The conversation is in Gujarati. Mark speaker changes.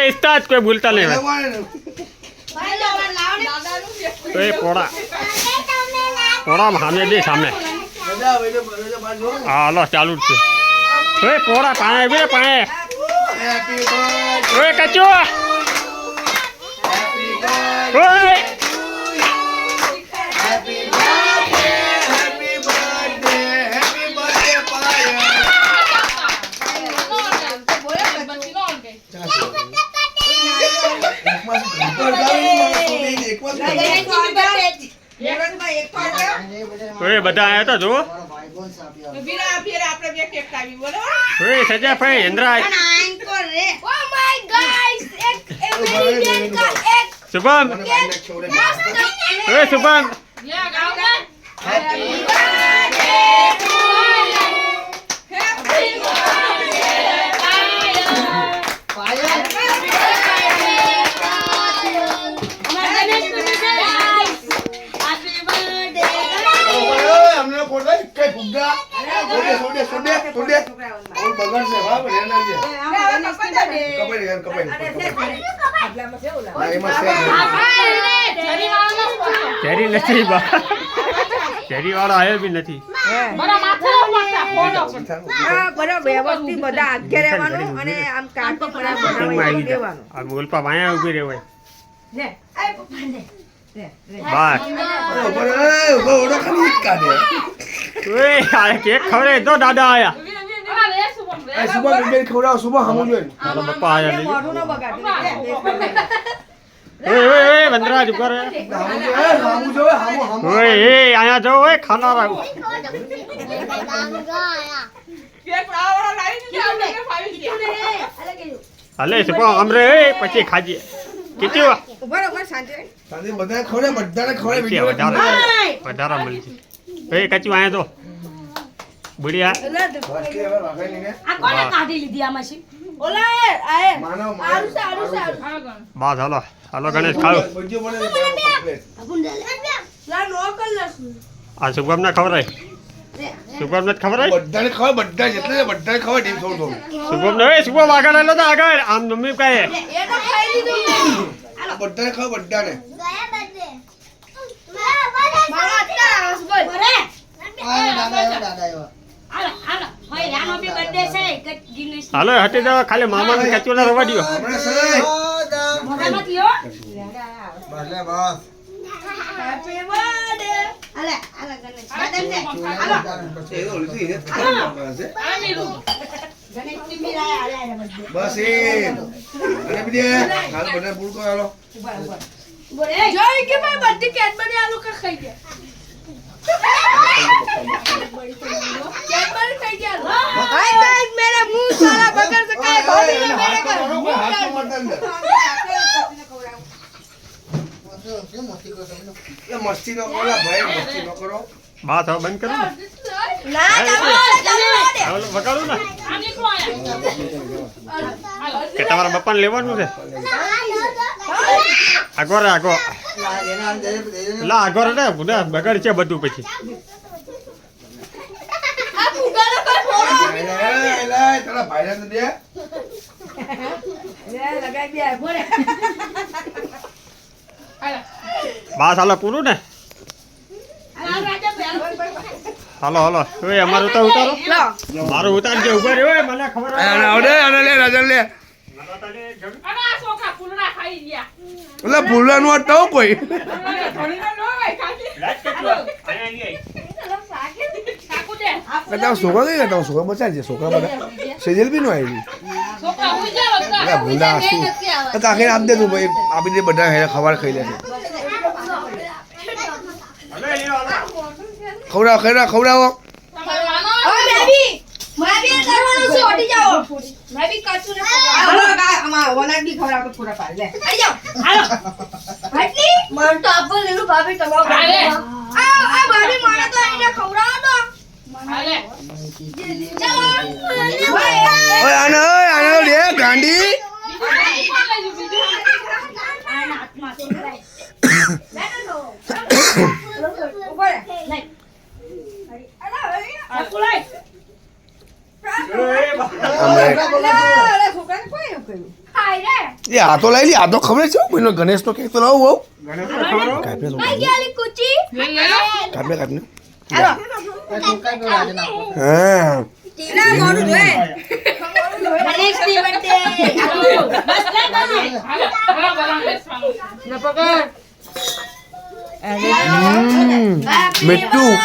Speaker 1: इस्ता कोई बोलता नहीं है तो ये पोड़ा पोड़ा हमें भी सामने हाँ लो चालू ओए पोड़ा पाए भी पाए ओए कचू ओए બધા આયા તો જો સજા ભાઈ ઇન્દ્રા શુભમ શુભમ કેરી નથી કેરી વાળો આવ્યો બી નથી
Speaker 2: વ્યવસ્થિત બધા આગ્યા રહેવાનું અને આમ કાઢી દેવાનું
Speaker 1: આ મોલપા વાયા ઉભી રહેવાય કેક ખવડે તો દાદા આયા પપ્પા આયા વંદરાજ ઉપર આયા જો ખાના રહું હાલે સુપો અમરે પછી ખાજે કેટલી વધારે મળશે કચું આયા તો બુડિયા બસ હાલો હાલો ગણેશ ખાવ આ શુભમ ને ખવડાય શુભમ ને ખવડાય
Speaker 3: બધાને ખબર બધા જેટલે બધા ખબર ટીમ થોડું થોડું
Speaker 1: શુભમ ને શુભમ આગળ આલો તો આગળ આમ મમ્મી કહે
Speaker 3: બધાને ખબર બધાને
Speaker 1: હાલો હટી જાવ ખાલી મામા ને કચોલા રવા દો
Speaker 3: બસ બધા પૂર કરો હાલો
Speaker 2: मेरा मुंह सारा बगर से काय भाभी ने मेरे को
Speaker 3: મસ્તી નો કરો ભાઈ મસ્તી નો કરો
Speaker 1: બાત હવે બંધ કરો
Speaker 2: ના
Speaker 1: વગાડું ને કે તમારા બપ્પાને લેવાનું છે આગો રે આગો લા આગો રે બગાડ છે બધું પછી
Speaker 3: તારા ભાઈ ને દે
Speaker 2: લગાઈ દે બોલે
Speaker 1: બસ હાલો પૂરું ને હાલો હાલો એ અમારું તો ઉતારો મારું ઉતારજો ઉભા રહ્યો મને ખબર
Speaker 3: લે રાજા લે ઓલા ફૂલા નું અટાવ કોઈ છોકરા કઈ હતા છોકરા બચાય છે છોકરા બધા સેજલ બી નો આવી ભૂલા શું આખરે આપ દે તું ભાઈ આપી દે બધા ખબર ખાઈ લે ખવડાવો ગાંડી
Speaker 2: છોકરાને કોઈ એવું કહ્યું
Speaker 3: એ આ તો લઈ લી આ તો ખબર છે કોઈનો ગણેશ તો કેક તો લાવું બહુ
Speaker 1: ગણેશ તો ખરો?
Speaker 3: કાપને તો કાપને
Speaker 2: હાલો
Speaker 3: હા
Speaker 2: ટીલા મોડું જોએ
Speaker 3: મીઠું